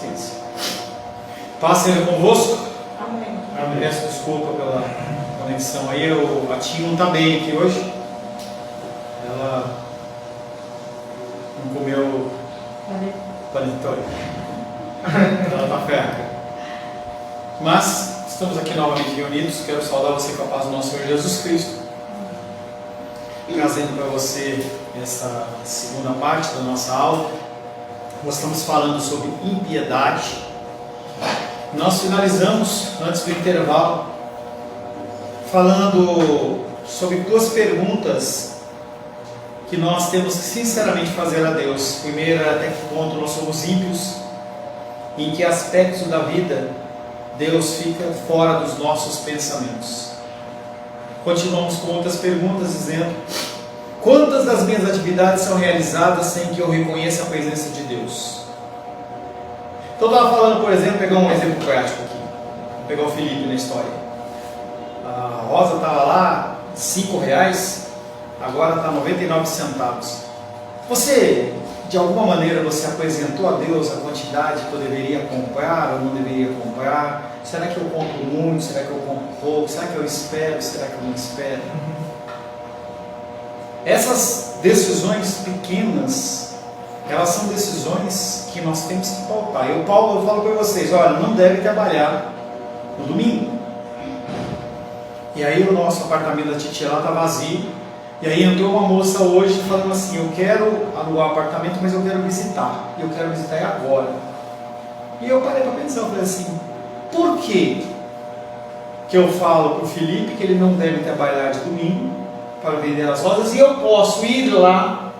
Sim. Paz seja convosco. Amém. Peço desculpa pela conexão aí. A Tia não está bem aqui hoje. Ela não comeu panetone. Ela está fraca. Mas estamos aqui novamente reunidos. Quero saudar você com a paz do nosso Senhor Jesus Cristo. Trazendo para você essa segunda parte da nossa aula. Nós estamos falando sobre impiedade. Nós finalizamos, antes do intervalo, falando sobre duas perguntas que nós temos que sinceramente fazer a Deus. Primeiro, até que ponto nós somos ímpios, em que aspectos da vida Deus fica fora dos nossos pensamentos. Continuamos com outras perguntas, dizendo: quantas das minhas atividades são realizadas sem que eu reconheça a presença de Deus? Então eu estava falando, por exemplo, pegar um exemplo prático aqui. Vou pegar o Felipe na história. A Rosa estava lá, R$5, agora está 99 centavos. Você, de alguma maneira, você apresentou a Deus a quantidade que eu deveria comprar ou não deveria comprar? Será que eu compro muito? Será que eu compro pouco? Será que eu espero? Será que eu não espero? Essas decisões pequenas, elas são decisões que nós temos que pautar. Eu falo para vocês, olha, não deve trabalhar no domingo. E aí o nosso apartamento da Titia lá está vazio. E aí entrou uma moça hoje falando assim: eu quero alugar o apartamento, mas eu quero visitar. E eu quero visitar agora. E eu parei para pensar, eu falei assim: por que eu falo para o Felipe que ele não deve trabalhar de domingo para vender as rosas, e eu posso ir lá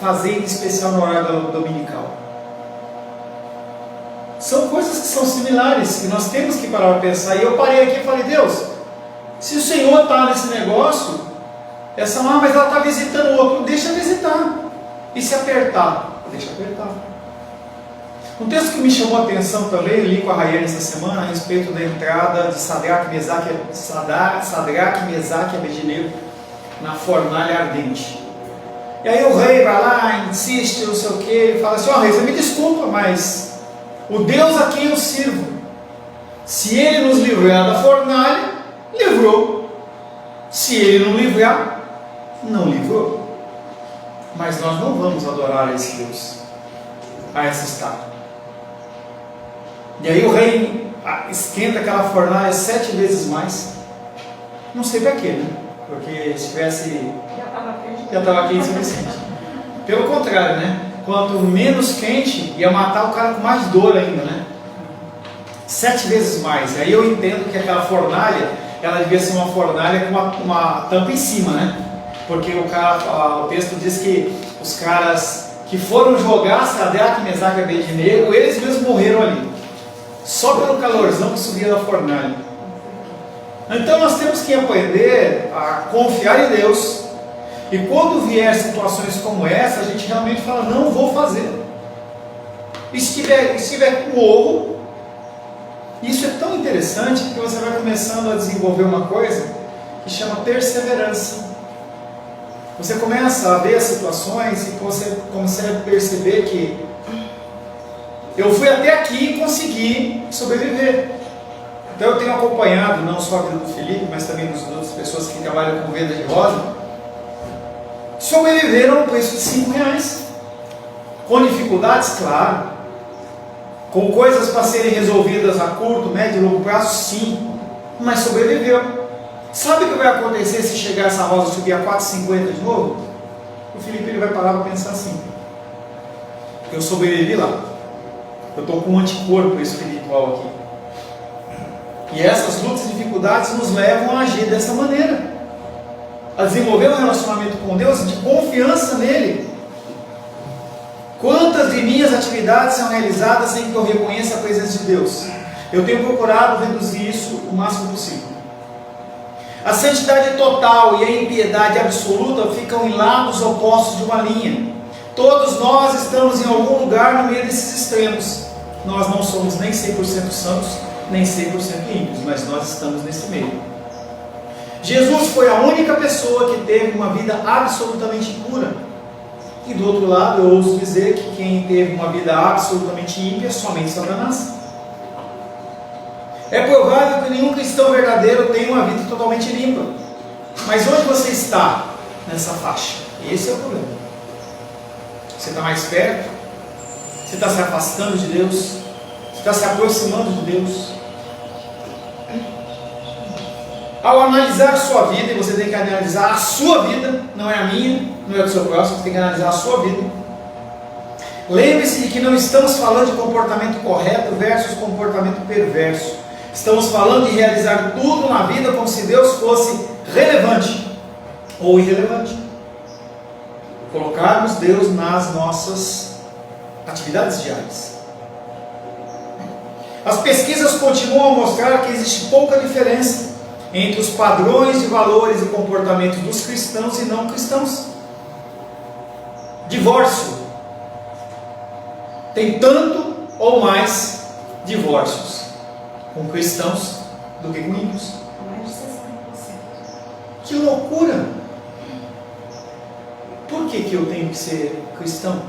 fazer em especial no horário dominical? São coisas que são similares, que nós temos que parar para pensar. E eu parei aqui e falei: Deus, se o Senhor está nesse negócio, essa mas ela está visitando o outro, deixa visitar. E se apertar, deixa apertar. Um texto que me chamou a atenção também, eu li com a Rayane essa semana, a respeito da entrada de Sadraque, Mesaque e Abednego na fornalha ardente. E aí o rei vai lá, insiste, não sei o que, ele fala assim: ó rei, você me desculpa, mas o Deus a quem eu sirvo, se ele nos livrar da fornalha, livrou. Se ele não livrar, não livrou. Mas nós não vamos adorar a esse Deus, a essa estátua. E aí o rei esquenta aquela fornalha 7 vezes mais. Não sei para quê, né? Porque se tivesse... já estava quente o suficiente. Pelo contrário, né? Quanto menos quente, ia matar o cara com mais dor ainda, né? 7 vezes mais. Aí eu entendo que aquela fornalha, ela devia ser uma fornalha com uma tampa em cima, né? Porque o texto diz que os caras que foram jogar Sadraque, Mesaque e Abednego, eles mesmos morreram ali, só pelo calorzão que subia da fornalha. Então nós temos que aprender a confiar em Deus. E quando vier situações como essa, a gente realmente fala: não vou fazer. E se tiver com ouro, isso é tão interessante que você vai começando a desenvolver uma coisa que chama perseverança. Você começa a ver as situações e você começa a perceber que eu fui até aqui e consegui sobreviver. Então eu tenho acompanhado não só a vida do Felipe, mas também das outras pessoas que trabalham com venda de rosa, sobreviveram ao preço de R$5, com dificuldades, claro, com coisas para serem resolvidas a curto, médio e longo prazo, sim, mas sobreviveu. Sabe o que vai acontecer se chegar essa rosa subir a R$4,50 de novo? O Felipe ele vai parar para pensar assim: eu sobrevivi lá, eu estou com um anticorpo espiritual aqui. E essas lutas e dificuldades nos levam a agir dessa maneira, a desenvolver um relacionamento com Deus de confiança nele. Quantas de minhas atividades são realizadas sem que eu reconheça a presença de Deus? Eu tenho procurado reduzir isso o máximo possível. A santidade total e a impiedade absoluta ficam em lados opostos de uma linha. Todos nós estamos em algum lugar no meio desses extremos. Nós não somos nem 100% santos, nem 100% ímpios, mas nós estamos nesse meio. Jesus foi a única pessoa que teve uma vida absolutamente pura. E do outro lado, eu ouso dizer que quem teve uma vida absolutamente ímpia é somente Satanás. É provável que nenhum cristão verdadeiro tenha uma vida totalmente limpa. Mas onde você está nessa faixa? Esse é o problema. Você está mais perto? Você está se afastando de Deus? Você está se aproximando de Deus? Ao analisar a sua vida, e você tem que analisar a sua vida, não é a minha, não é do seu próximo, você tem que analisar a sua vida. Lembre-se de que não estamos falando de comportamento correto versus comportamento perverso. Estamos falando de realizar tudo na vida como se Deus fosse relevante ou irrelevante. Colocarmos Deus nas nossas atividades diárias. As pesquisas continuam a mostrar que existe pouca diferença entre os padrões de valores e comportamentos dos cristãos e não cristãos. Divórcio. Tem tanto ou mais divórcios com cristãos do que com ímpios. Mais de 60%. Que loucura! Por que eu tenho que ser cristão?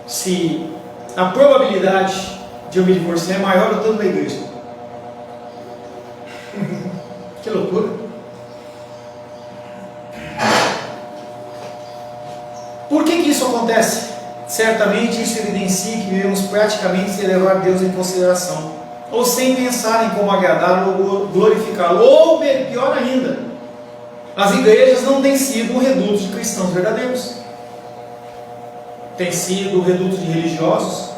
Se a probabilidade de eu me divorciar é maior do que estando na igreja. Que loucura! Por que isso acontece? Certamente isso evidencia que vivemos praticamente sem levar Deus em consideração, ou sem pensar em como agradá-lo ou glorificá-lo, ou pior ainda, as igrejas não têm sido um reduto de cristãos verdadeiros, tem sido um reduto de religiosos,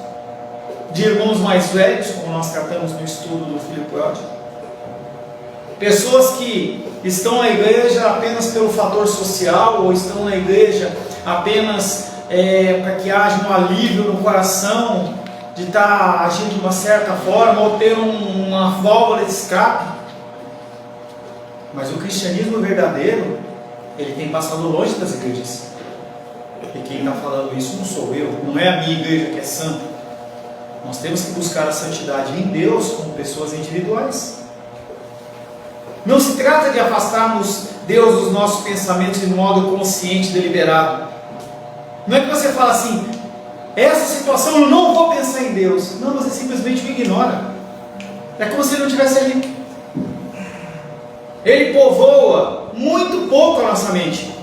de irmãos mais velhos, como nós tratamos no estudo do filho pródigo. Pessoas que estão na igreja apenas pelo fator social, ou estão na igreja apenas para que haja um alívio no coração, de estar agindo de uma certa forma, ou ter uma válvula de escape. Mas o cristianismo verdadeiro, ele tem passado longe das igrejas. E quem está falando isso não sou eu, não é a minha igreja que é santa. Nós temos que buscar a santidade em Deus como pessoas individuais. Não se trata de afastarmos Deus dos nossos pensamentos de modo consciente, deliberado. Não é que você fala assim, essa situação eu não vou pensar em Deus. Não, você simplesmente o ignora. É como se ele não estivesse ali. Ele povoa muito pouco a nossa mente.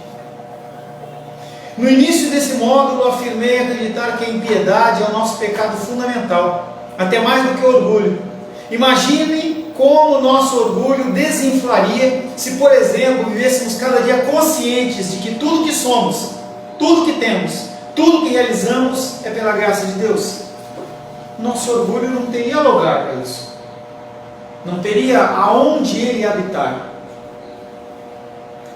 No início desse módulo, eu afirmei acreditar que a impiedade é o nosso pecado fundamental, até mais do que o orgulho. Imagine como o nosso orgulho desinflaria se, por exemplo, vivêssemos cada dia conscientes de que tudo que somos, tudo que temos, tudo que realizamos é pela graça de Deus. Nosso orgulho não teria lugar para isso. Não teria aonde ele habitar.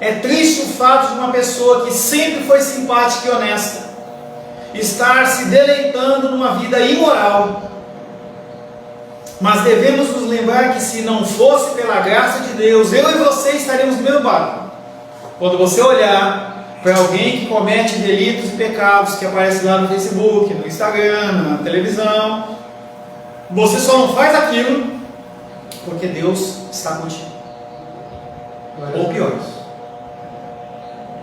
É triste o fato de uma pessoa que sempre foi simpática e honesta estar se deleitando numa vida imoral. Mas devemos nos lembrar que se não fosse pela graça de Deus, eu e você estaríamos no mesmo barco. Quando você olhar para alguém que comete delitos e pecados que aparece lá no Facebook, no Instagram, na televisão, você só não faz aquilo porque Deus está contigo. Ou pior.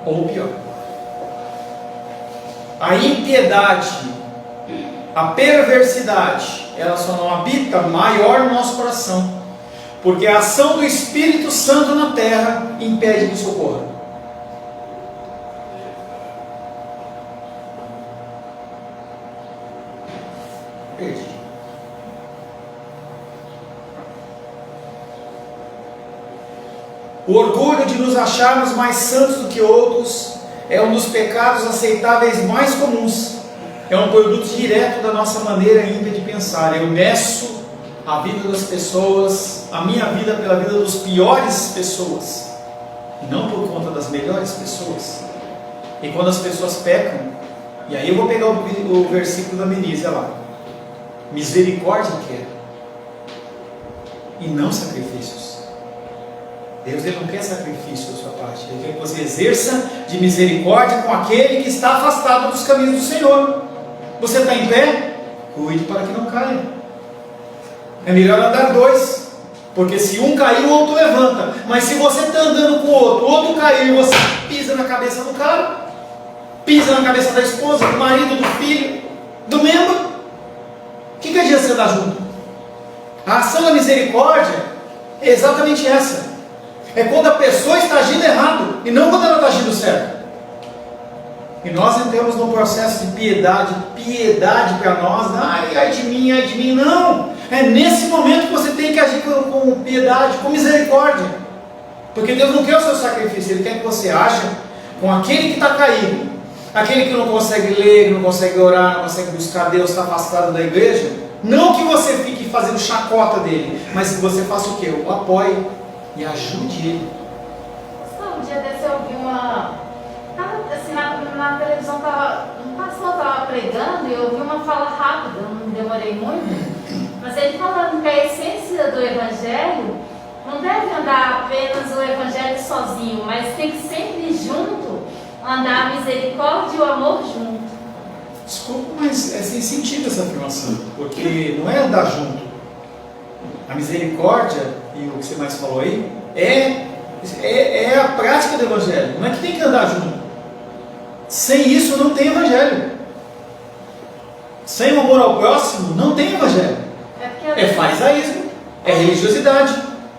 Ou pior. A impiedade, a perversidade, ela só não habita maior no nosso coração, porque a ação do Espírito Santo na terra impede que socorra. Perdi. O orgulho de nos acharmos mais santos do que outros é um dos pecados aceitáveis mais comuns. É um produto direto da nossa maneira ímpia de pensar. Eu meço a vida das pessoas, a minha vida pela vida das piores pessoas, e não por conta das melhores pessoas. E quando as pessoas pecam, e aí eu vou pegar o versículo da Menízia lá: misericórdia quer, e não sacrifícios. Deus, ele não quer sacrifício da sua parte. Ele quer que você exerça de misericórdia com aquele que está afastado dos caminhos do Senhor. Você está em pé? Cuide para que não caia. É melhor andar dois, porque se um cair, o outro levanta. Mas se você está andando com o outro caiu e você pisa na cabeça do cara, pisa na cabeça da esposa, do marido, do filho, do membro. O que adianta você andar junto? A ação da misericórdia é exatamente essa. É quando a pessoa está agindo errado e não quando ela está agindo certo. E nós entramos num processo de piedade para nós. Ai de mim, não. É nesse momento que você tem que agir com piedade, com misericórdia. Porque Deus não quer o seu sacrifício, Ele quer que você aja com aquele que está caído, aquele que não consegue ler, que não consegue orar, não consegue buscar Deus, está afastado da igreja. Não que você fique fazendo chacota dele, mas que você faça o quê? O apoie e ajude ele. Um dia desse eu ouvi assim, na televisão, um pastor estava pregando e eu ouvi uma fala rápida, não demorei muito, mas ele falando que a essência do Evangelho não deve andar apenas o Evangelho sozinho, mas tem que sempre junto andar a misericórdia e o amor junto. Desculpa, mas é sem sentido essa afirmação, porque não é andar junto. A misericórdia, e o que você mais falou aí, é a prática do Evangelho. Não é que tem que andar junto. Sem isso não tem Evangelho. Sem o amor ao próximo não tem Evangelho. É farisaísmo, é religiosidade.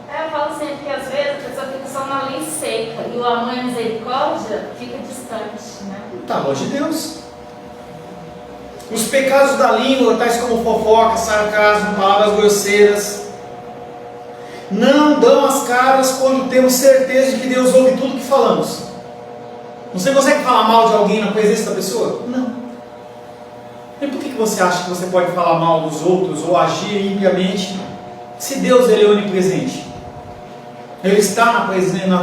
Eu falo sempre que às vezes a pessoa fica só na lei seca e o amor e a misericórdia fica distante, né? Está longe de Deus. Os pecados da língua, tais como fofoca, sarcasmo, palavras grosseiras, não dão as caras quando temos certeza de que Deus ouve tudo que falamos. Você consegue falar mal de alguém na presença da pessoa? Não. E por que você acha que você pode falar mal dos outros ou agir impiamente se Deus ele é onipresente? Ele está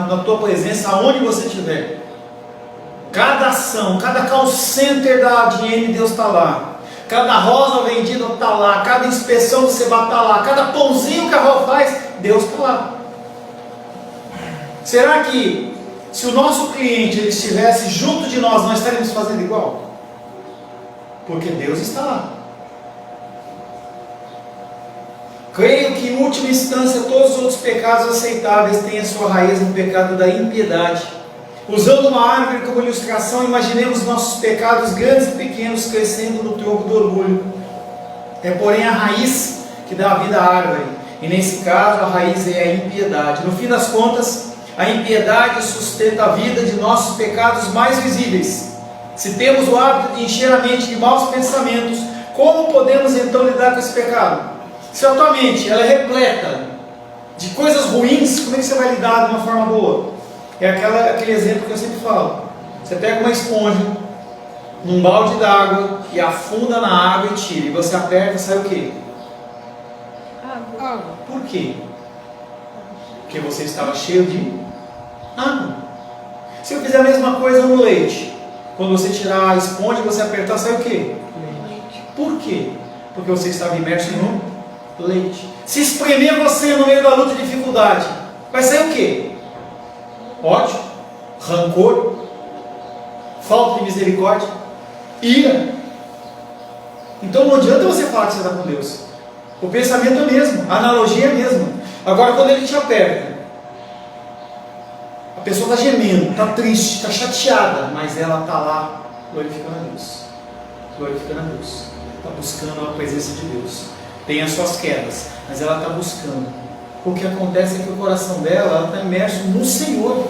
na tua presença aonde você estiver. Cada ação, cada call center da ADM, Deus está lá. Cada rosa vendida está lá. Cada inspeção do Seba está lá. Cada pãozinho que a avó faz, Deus está lá. Será que se o nosso cliente ele estivesse junto de nós estaríamos fazendo igual? Porque Deus está lá. Creio que em última instância todos os outros pecados aceitáveis têm a sua raiz no pecado da impiedade. Usando uma árvore como ilustração, imaginemos nossos pecados grandes e pequenos crescendo no tronco do orgulho. É porém a raiz que dá a vida à árvore, e nesse caso a raiz é a impiedade. No fim das contas, a impiedade sustenta a vida de nossos pecados mais visíveis. Se temos o hábito de encher a mente de maus pensamentos, como podemos então lidar com esse pecado? Se a tua mente ela é repleta de coisas ruins, como é que você vai lidar de uma forma boa? É aquele exemplo que eu sempre falo. Você pega uma esponja num balde d'água e afunda na água e tira. E você aperta e sai o quê? Água. Por quê? Porque você estava cheio de água. Se eu fizer a mesma coisa no leite, quando você tirar a esponja e você apertar, sai o quê? Leite. Por quê? Porque você estava imerso no leite. Se espremer você no meio da luta de dificuldade, vai sair o quê? Ódio, rancor, falta de misericórdia, ira. Então não adianta você falar que você está com Deus. O pensamento é o mesmo, a analogia é a mesma. Agora quando ele te aperta, a pessoa está gemendo, está triste, está chateada, mas ela está lá glorificando a Deus. Glorificando a Deus. Está buscando a presença de Deus. Tem as suas quedas, mas ela está buscando. O que acontece é que o coração dela está imerso no Senhor.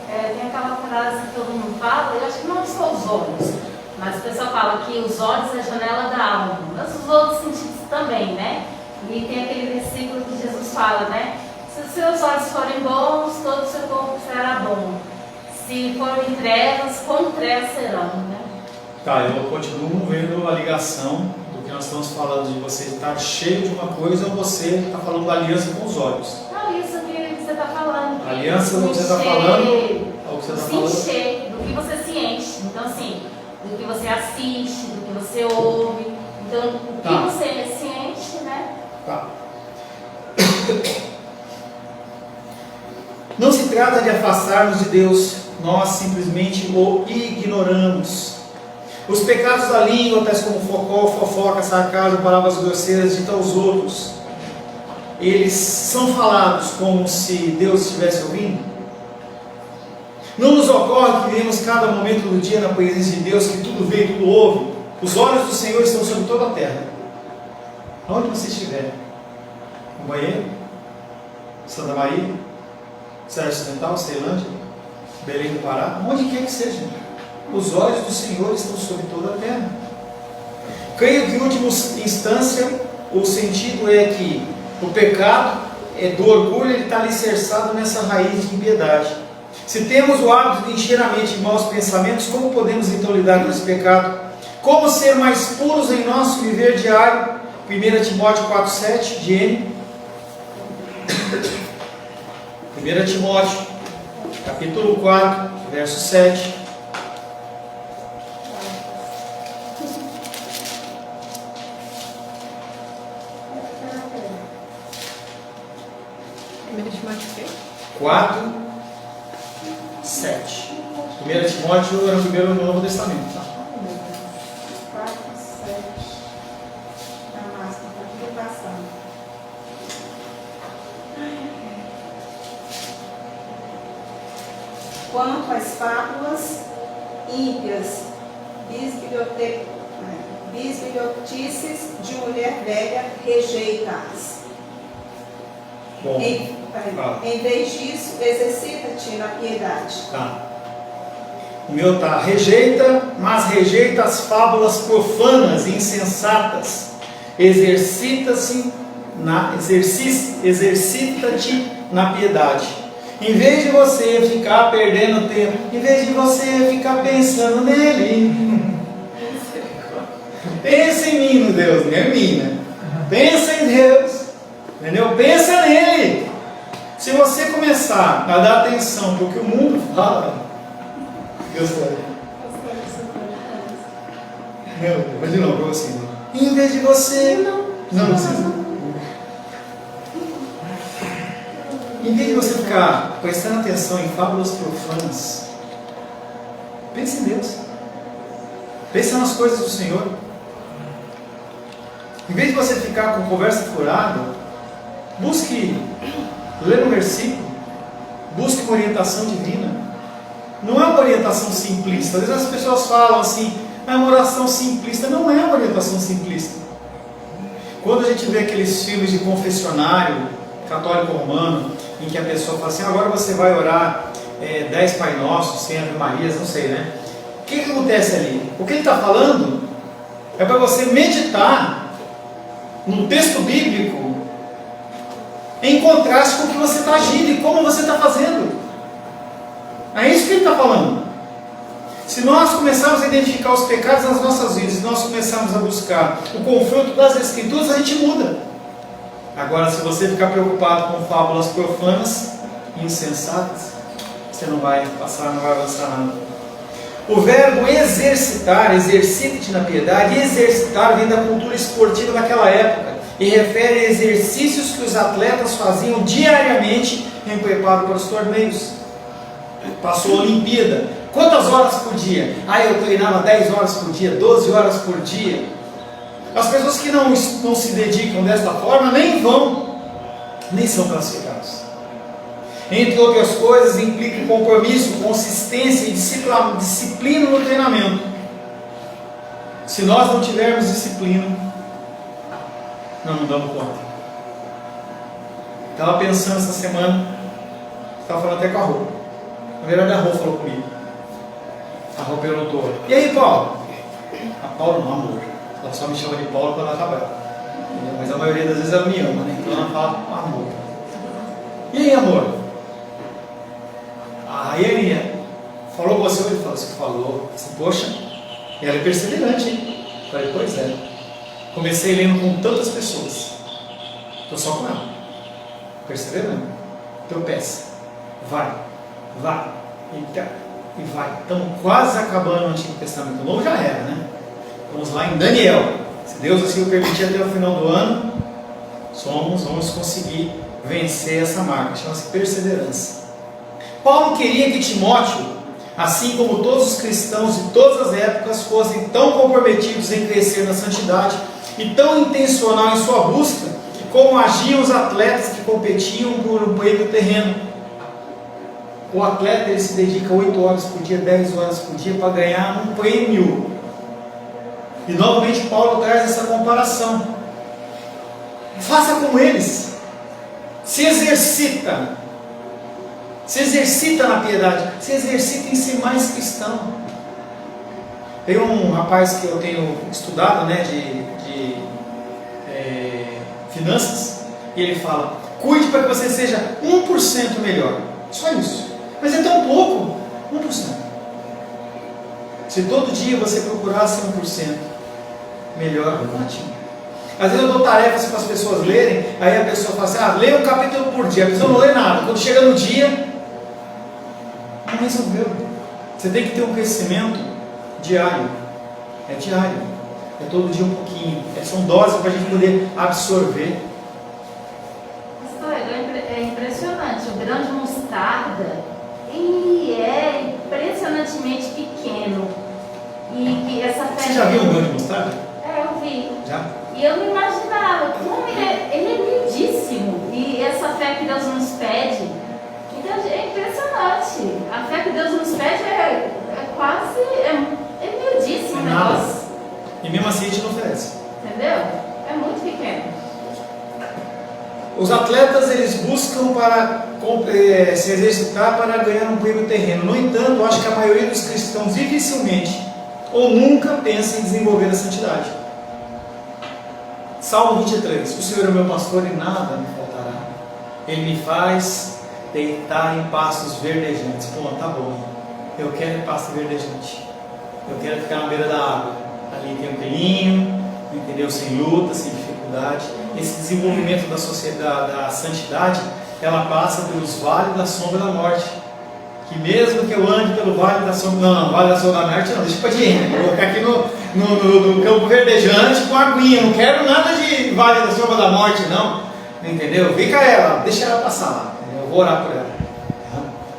Tem aquela frase que todo mundo fala, eu acho que não só os olhos, mas o pessoal fala que os olhos é a janela da alma, mas os outros sentidos também, né? E tem aquele versículo que Jesus fala, né? Se os seus olhos forem bons, todo o seu corpo será bom. Se forem trevas, com trevas serão, né? Tá, eu continuo vendo a ligação do que nós estamos falando de você estar cheio de uma coisa ou você está falando da aliança com os olhos. Não, isso que você está falando. A aliança do que você está falando, ao que você está falando. Se encher, do que você se enche. Então, assim, do que você assiste, do que você ouve. Então, o que você se enche, né? Tá. Não se trata de afastarmos de Deus, nós simplesmente o ignoramos. Os pecados da língua, tais como fofoca, sarcasmo, palavras grosseiras, dita aos outros, eles são falados como se Deus estivesse ouvindo? Não nos ocorre que vivemos cada momento do dia na presença de Deus, que tudo vê e tudo ouve? Os olhos do Senhor estão sobre toda a terra. Aonde você estiver, no banheiro, Santa Maria, Serra Ocidental, Ceilândia, Belém do Pará, onde quer que seja, os olhos do Senhor estão sobre toda a terra. Creio que, em última instância, o sentido é que o pecado do orgulho, ele está alicerçado nessa raiz de impiedade. Se temos o hábito de encher a mente de maus pensamentos, como podemos então lidar com esse pecado? Como ser mais puros em nosso viver diário? 1 Timóteo 4,7, de N. 1 Timóteo, capítulo 4, verso 7. Timóteo 4, 7. 1 Timóteo era o primeiro no Novo Testamento, tá? 4, 7. Na máscara, está tudo passando. Quanto às fábulas ímpias, bisbilhotices de mulher velha, rejeita-as. Bom, Em vez disso, exercita-te na piedade. tá. O meu tá, rejeita, mas rejeita as fábulas profanas e insensatas. Exercita-te na piedade. Em vez de você ficar perdendo tempo, em vez de você ficar pensando nele, pensa em mim, Deus, não é minha. Pensa em Deus, entendeu? Pensa nele. Se você começar a dar atenção para o que o mundo fala, Deus está aí. Não, mas de novo para você. Em vez de você. Não precisa. Em vez de você ficar prestando atenção em fábulas profanas, pense em Deus. Pense nas coisas do Senhor. Em vez de você ficar com conversa furada, busque ler um versículo, busque uma orientação divina. Não é uma orientação simplista. Às vezes as pessoas falam assim, é uma oração simplista. Não é uma orientação simplista. Quando a gente vê aqueles filmes de confessionário católico romano, em que a pessoa fala assim, agora você vai orar 10 Pai Nossos, 100 Ave Marias, não sei, né? O que acontece ali? O que ele está falando é para você meditar no texto bíblico em contraste com o que você está agindo e como você está fazendo. É isso que ele está falando. Se nós começarmos a identificar os pecados nas nossas vidas, se nós começarmos a buscar o confronto das Escrituras, a gente muda. Agora, se você ficar preocupado com fábulas profanas e insensatas, você não vai passar, não vai avançar nada. O verbo exercitar, exercita-te na piedade, exercitar vem da cultura esportiva daquela época e refere a exercícios que os atletas faziam diariamente em preparo para os torneios. Passou a Olimpíada. Quantas horas por dia? Eu treinava 10 horas por dia, 12 horas por dia. As pessoas que não se dedicam desta forma nem vão, nem são classificados. Entre outras coisas, implica compromisso, consistência e disciplina no treinamento. Se nós não tivermos disciplina, nós não damos conta. Estava pensando essa semana, estava falando até com a Rô. Na verdade, a Rô falou comigo. A Rô perguntou, e aí, Paulo? A Paulo não, amor. Ela só me chama de Paulo quando ela está brava. Mas a maioria das vezes ela me ama, né? Então ela fala amor. E aí, amor? Aí ele falou com você, ele falou assim, falou. Assim, poxa, ela é perseverante, hein? Falei, pois é. Comecei lendo com tantas pessoas. Estou só com ela. Perseverando. Tropeça. Vai. E vai. Estamos quase acabando o Antigo Testamento. O Novo já era, né? Vamos lá em Daniel. Se Deus assim o permitir até o final do ano, vamos conseguir vencer essa marca. Chama-se perseverança. Paulo queria que Timóteo, assim como todos os cristãos de todas as épocas, fossem tão comprometidos em crescer na santidade e tão intencional em sua busca, como agiam os atletas que competiam por um prêmio terreno. O atleta ele se dedica 8 horas por dia, 10 horas por dia para ganhar um prêmio. E novamente Paulo traz essa comparação. Faça como eles. Se exercita na piedade, se exercita em ser mais cristão. Tem um rapaz que eu tenho estudado, né, de finanças, e ele fala: cuide para que você seja 1% melhor. Só isso. Mas é tão pouco, 1%. Se todo dia você procurasse 1% melhor, ótimo. Às vezes eu dou tarefas para as pessoas lerem, aí a pessoa fala assim: lê um capítulo por dia. A pessoa não lê nada. Quando chega no dia, não resolveu. Você tem que ter um crescimento diário. É diário. É todo dia um pouquinho. São doses para a gente poder absorver. É impressionante. O grão de mostarda, ele é impressionantemente pequeno. E essa fé. Você já viu um grão de mostarda? Eu vi. Já? E eu não imaginava como ele é miudíssimo. E essa fé que Deus nos pede, então é impressionante. A fé que Deus nos pede é quase, é miudíssimo o negócio. E mesmo assim a gente não oferece. Entendeu? É muito pequeno. Os atletas eles buscam para se exercitar para ganhar um prêmio terreno. No entanto, eu acho que a maioria dos cristãos dificilmente ou nunca pensa em desenvolver a santidade. Salmo 23: o Senhor é meu pastor e nada me faltará. Ele me faz deitar em pastos verdejantes. Pô, tá bom. Eu quero pasto verdejante. Eu quero ficar na beira da água. Ali tranquilinho, entendeu? Sem luta, sem dificuldade. Esse desenvolvimento da sociedade, da santidade, ela passa pelos vales da sombra da morte. Que mesmo que eu ande pelo vale da sombra, não, vale da sombra da morte não, deixa para diante. Vou ficar aqui no campo verdejante com aguinha. Não quero nada de vale da sombra da morte, não. Entendeu? Fica ela, deixa ela passar lá. Eu vou orar por ela.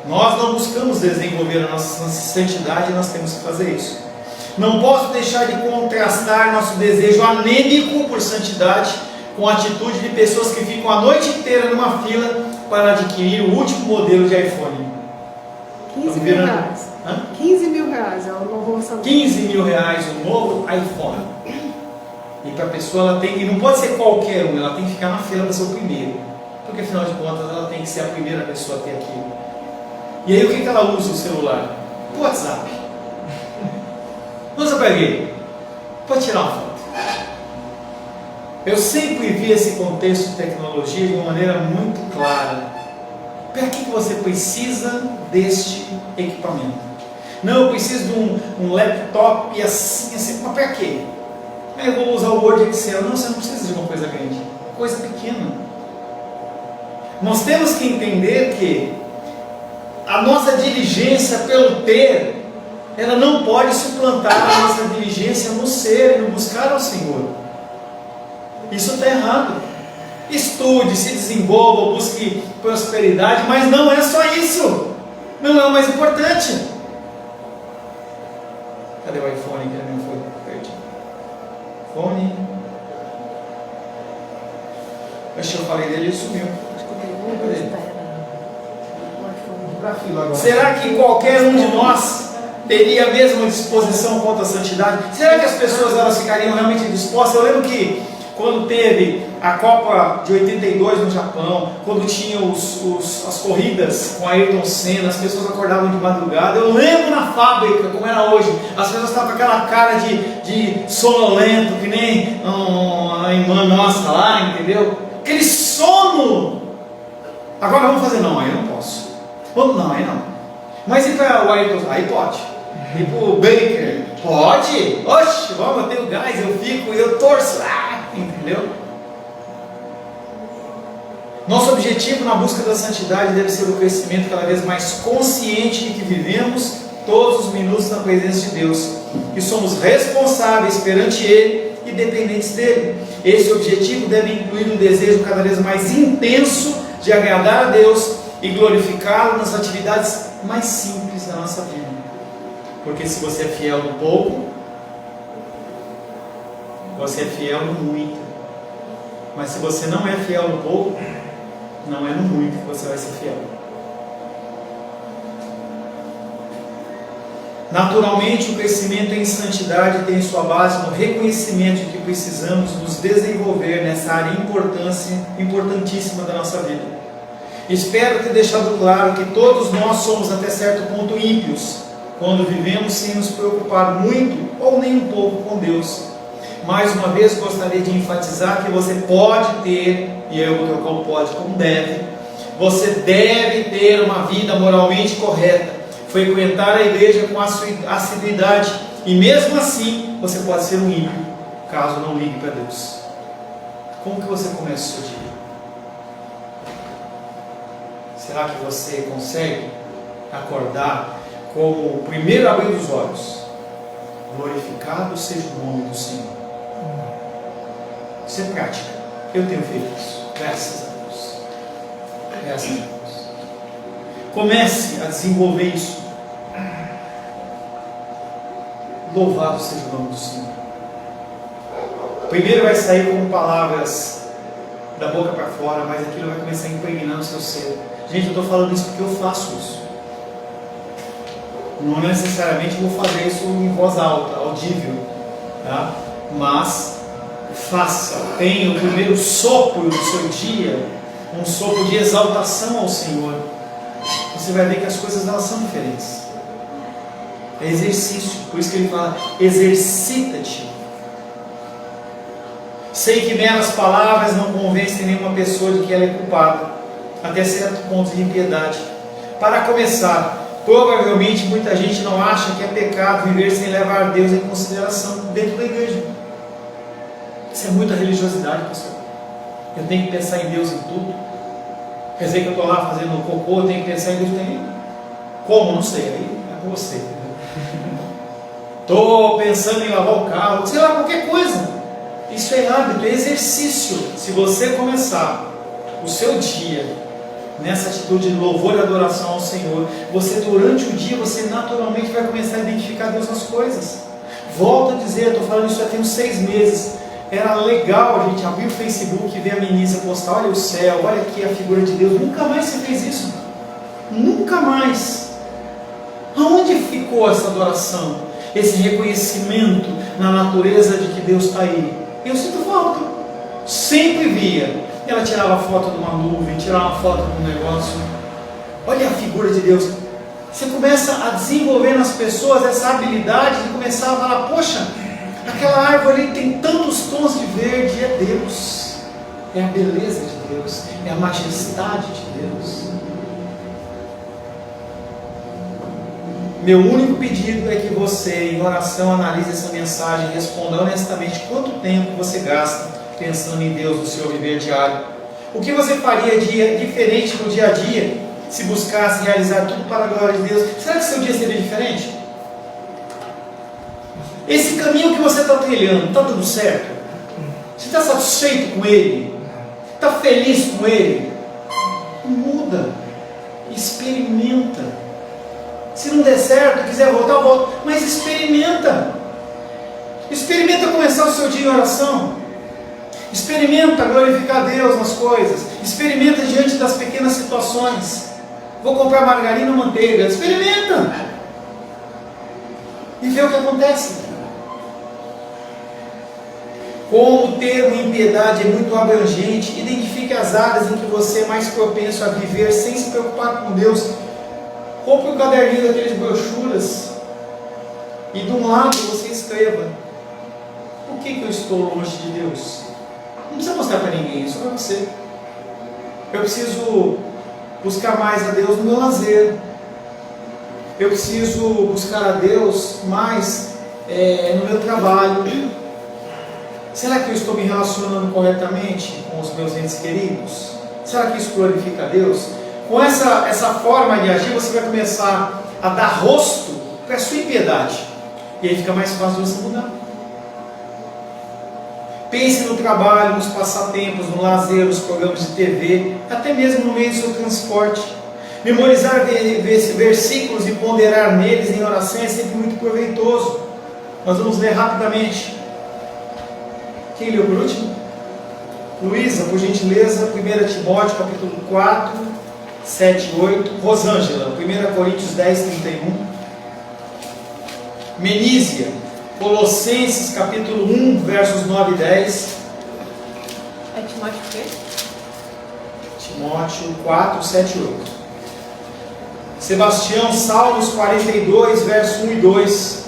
Nós não buscamos desenvolver a nossa santidade, nós temos que fazer isso. Não posso deixar de contrastar nosso desejo anêmico por santidade com a atitude de pessoas que ficam a noite inteira numa fila para adquirir o último modelo de iPhone. 15 mil reais. 15 mil reais é o novo orçamento. 15 mil reais o novo iPhone. E para a pessoa ela tem, e não pode ser qualquer um, ela tem que ficar na fila para ser o primeiro. Porque afinal de contas ela tem que ser a primeira pessoa a ter aquilo. E aí o que ela usa o celular? O WhatsApp. Usa para quê? Para tirar uma foto. Eu sempre vi esse contexto de tecnologia de uma maneira muito clara. Para que você precisa deste equipamento? Não, eu preciso de um laptop assim, mas para quê? Eu vou usar o Word e Excel. Não, você não precisa de uma coisa grande, coisa pequena. Nós temos que entender que a nossa diligência pelo ter, ela não pode suplantar a nossa diligência no ser, no buscar ao Senhor. Isso está errado. Estude, se desenvolva, busque prosperidade, mas não é só isso. Não é o mais importante. Cadê o iPhone que ele não foi? Perdi. Fone. Acho que eu falei dele e ele sumiu. Será que qualquer um de nós teria a mesma disposição quanto à santidade? Será que as pessoas elas ficariam realmente dispostas? Eu lembro que quando teve a Copa de 82 no Japão, quando tinha as corridas com Ayrton Senna, as pessoas acordavam de madrugada. Eu lembro na fábrica, como era hoje, as pessoas estavam com aquela cara de sonolento, que nem a irmã nossa lá, entendeu? Aquele sono. Agora vamos fazer, não, aí eu não posso. Não, aí não. Mas e para o Ayrton? Aí pode. E para o Baker? Pode. Oxe, vamos, eu tenho gás, eu fico, eu torço. Entendeu? Nosso objetivo na busca da santidade deve ser o crescimento cada vez mais consciente de que vivemos todos os minutos na presença de Deus, que somos responsáveis perante Ele e dependentes dele. Esse objetivo deve incluir um desejo cada vez mais intenso de agradar a Deus e glorificá-lo nas atividades mais simples da nossa vida. Porque se você é fiel no pouco, você é fiel no muito. Mas se você não é fiel no pouco, não é no muito que você vai ser fiel. Naturalmente, o crescimento em santidade tem sua base no reconhecimento de que precisamos nos desenvolver nessa área importantíssima da nossa vida. Espero ter deixado claro que todos nós somos até certo ponto ímpios, quando vivemos sem nos preocupar muito ou nem um pouco com Deus. Mais uma vez gostaria de enfatizar que você pode ter, e eu vou trocar o pode como deve, você deve ter uma vida moralmente correta, frequentar a igreja com assiduidade, e mesmo assim você pode ser um ímpio, caso não ligue para Deus. Como que você começa o seu dia? Será que você consegue acordar como o primeiro abrir dos olhos? Glorificado seja o nome do Senhor. Isso é prática. Eu tenho feito isso. Graças a Deus. Graças a Deus. Comece a desenvolver isso. Louvado seja o nome do Senhor. Primeiro vai sair como palavras da boca para fora, mas aquilo vai começar a impregnar no seu ser. Gente, eu estou falando isso porque eu faço isso. Não necessariamente vou fazer isso em voz alta, audível, tá? Mas faça, tenha o primeiro sopro do seu dia, um sopro de exaltação ao Senhor. Você vai ver que as coisas elas são diferentes. É exercício, por isso que ele fala, exercita-te. Sei que meras palavras não convencem nenhuma pessoa de que ela é culpada, até certo ponto de impiedade. Para começar, provavelmente muita gente não acha que é pecado viver sem levar Deus em consideração dentro da igreja. Isso é muita religiosidade, pastor. Eu tenho que pensar em Deus em tudo. Quer dizer que eu estou lá fazendo cocô, eu tenho que pensar em Deus também? Como? Não sei, aí é com você. Estou pensando em lavar o carro, sei lá, qualquer coisa. Isso é hábito, é exercício. Se você começar o seu dia nessa atitude de louvor e adoração ao Senhor, você durante o dia, você naturalmente vai começar a identificar Deus nas coisas. Volto a dizer, eu estou falando isso já tem uns 6 meses. Era legal a gente abrir o Facebook e ver a ministra postar, olha o céu, olha aqui a figura de Deus. Nunca mais você fez isso. Nunca mais. Aonde ficou essa adoração? Esse reconhecimento na natureza de que Deus está aí? Eu sinto falta. Sempre via. Ela tirava foto de uma nuvem, tirava foto de um negócio. Olha a figura de Deus. Você começa a desenvolver nas pessoas essa habilidade de começar a falar, poxa, aquela árvore ali tem tantos tons de verde, é Deus. É a beleza de Deus, é a majestade de Deus. Meu único pedido é que você, em oração, analise essa mensagem e responda honestamente quanto tempo você gasta pensando em Deus no seu viver diário. O que você faria diferente no dia a dia se buscasse realizar tudo para a glória de Deus? Será que seu dia seria diferente? Esse caminho que você está trilhando, está tudo certo? Você está satisfeito com ele? Está feliz com ele? Muda. Experimenta. Se não der certo, quiser voltar, volta. Mas experimenta. Experimenta começar o seu dia em oração. Experimenta glorificar Deus nas coisas. Experimenta diante das pequenas situações. Vou comprar margarina ou manteiga. Experimenta. E vê o que acontece. Como o termo impiedade é muito abrangente, identifique as áreas em que você é mais propenso a viver sem se preocupar com Deus. Compre um caderninho daqueles brochuras e de um lado você escreva: por que eu estou longe de Deus? Não precisa mostrar para ninguém, só para você. Eu preciso buscar mais a Deus no meu lazer. Eu preciso buscar a Deus mais no meu trabalho. Será que eu estou me relacionando corretamente com os meus entes queridos? Será que isso glorifica a Deus? Com essa forma de agir, você vai começar a dar rosto para a sua impiedade. E aí fica mais fácil você mudar. Pense no trabalho, nos passatempos, no lazer, nos programas de TV, até mesmo no meio do seu transporte. Memorizar versículos e ponderar neles em oração é sempre muito proveitoso. Nós vamos ler rapidamente. Quem leu por último? Luísa, por gentileza, 1 Timóteo capítulo 4, 7 e 8. Rosângela, 1 Coríntios 10, 31. Menísia. Colossenses capítulo 1, versos 9 e 10. É Timóteo o quê? Timóteo 4, 7 e 8. Sebastião, Salmos 42, verso 1 e 2.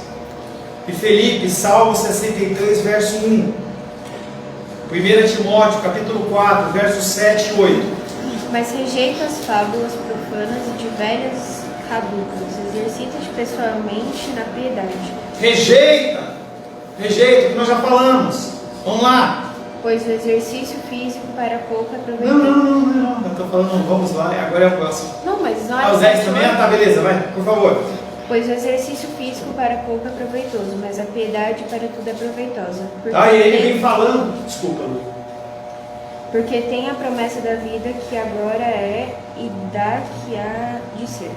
E Felipe, Salmos 63, verso 1. 1 Timóteo capítulo 4, versos 7 e 8. Mas rejeita as fábulas profanas e de velhas caducas, exercita-te pessoalmente na piedade. Rejeita, que nós já falamos. Vamos lá. Pois o exercício físico para pouco é Não, proveitoso. eu estou falando, vamos lá, agora é o próximo. Não, mas não é Os 10 também? Ah, tá, beleza, vai, por favor. Pois o exercício físico para pouco é proveitoso, mas a piedade para tudo é proveitosa. Porque Tá, e ele tem- vem falando, desculpa, Lu. Porque tem a promessa da vida que agora é e da que há de ser.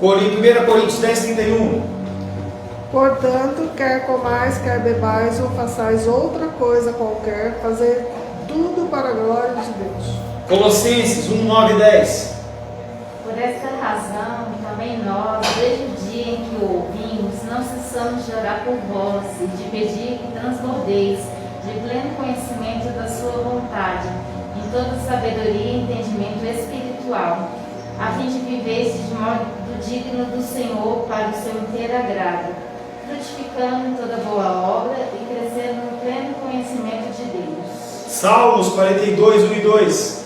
1 Coríntios 10, 31. Portanto, quer comais, quer bebais, ou façais outra coisa qualquer, fazer tudo para a glória de Deus. Colossenses 1, 9 e 10. Por esta razão, também nós, desde o dia em que o ouvimos, não cessamos de orar por vós e de pedir que transbordeis de pleno conhecimento da sua vontade, em toda sabedoria e entendimento espiritual, a fim de viveres de modo digno do Senhor para o seu inteiro agrado, frutificando em toda boa obra e crescendo no pleno conhecimento de Deus. Salmos 42, 1 e 2.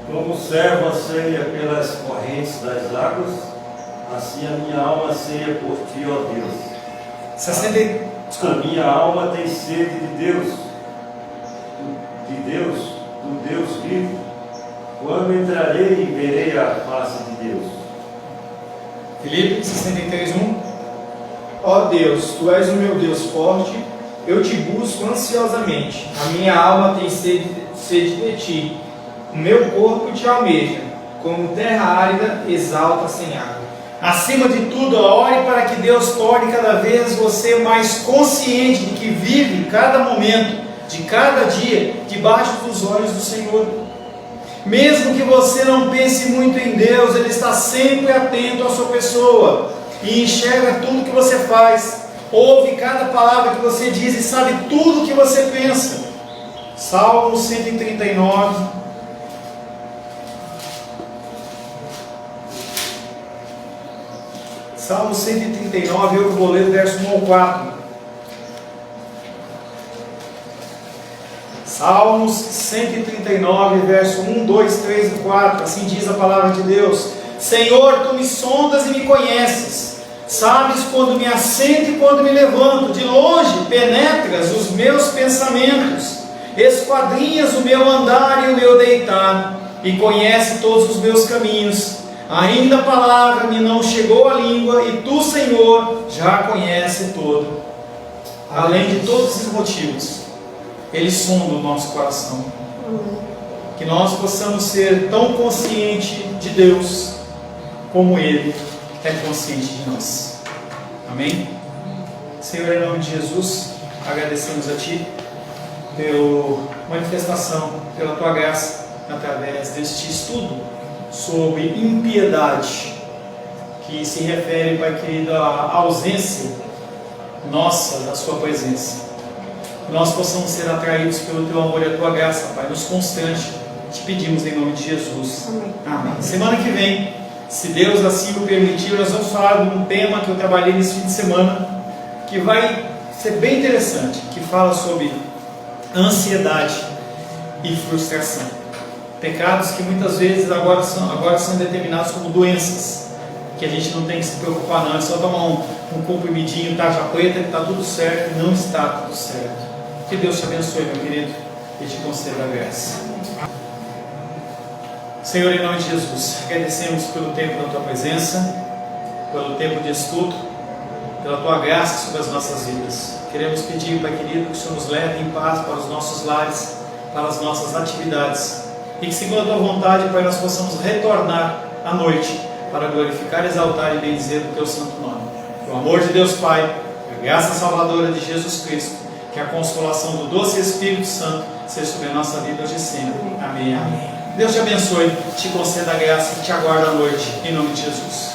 Como o servo anseia pelas correntes das águas, assim a minha alma anseia por ti, ó Deus. 60. A minha alma tem sede de Deus, do Deus vivo. Quando entrarei e verei a face de Deus. Filipe 63, 1. Ó Deus, tu és o meu Deus forte, eu te busco ansiosamente. A minha alma tem sede de ti. O meu corpo te almeja, como terra árida exalta sem água. Acima de tudo, ore para que Deus torne cada vez você mais consciente de que vive cada momento, de cada dia, debaixo dos olhos do Senhor. Mesmo que você não pense muito em Deus, Ele está sempre atento à sua pessoa e enxerga tudo que você faz, ouve cada palavra que você diz e sabe tudo que você pensa. Salmo 139. Salmo 139, eu vou ler verso 1 ao 4. Salmos 139, verso 1, 2, 3 e 4. Assim diz a palavra de Deus: Senhor, tu me sondas e me conheces. Sabes quando me assento e quando me levanto. De longe penetras os meus pensamentos. Esquadrinhas o meu andar e o meu deitar. E conhece todos os meus caminhos. Ainda a palavra me não chegou à língua, e tu, Senhor, já conhece todo. Além de todos esses motivos, Ele sonda o nosso coração. Que nós possamos ser tão conscientes de Deus, como Ele é consciente de nós. Amém? Senhor, em nome de Jesus, agradecemos a Ti pela manifestação, pela Tua graça, através deste estudo sobre impiedade, que se refere, Pai querido, à ausência nossa da Sua presença. Que nós possamos ser atraídos pelo Teu amor e a Tua graça, Pai, nos constante. Te pedimos em nome de Jesus. Amém. Semana que vem, se Deus assim o permitir, nós vamos falar de um tema que eu trabalhei nesse fim de semana, que vai ser bem interessante, que fala sobre ansiedade e frustração. Pecados que muitas vezes agora são determinados como doenças, que a gente não tem que se preocupar não, é só tomar um comprimidinho, tarja preta, que está tudo certo, e não está tudo certo. Que Deus te abençoe, meu querido, e te conceda a graça. Senhor, em nome de Jesus, agradecemos pelo tempo da Tua presença, pelo tempo de estudo, pela Tua graça sobre as nossas vidas. Queremos pedir, Pai querido, que o Senhor nos leve em paz para os nossos lares, para as nossas atividades, e que, segundo a Tua vontade, Pai, nós possamos retornar à noite para glorificar, exaltar e bendizer o Teu santo nome. Que o amor de Deus Pai, a graça salvadora de Jesus Cristo, que a consolação do doce Espírito Santo seja sobre a nossa vida hoje e sempre. Amém, amém. Deus te abençoe, te conceda a graça e te aguarda à noite, em nome de Jesus.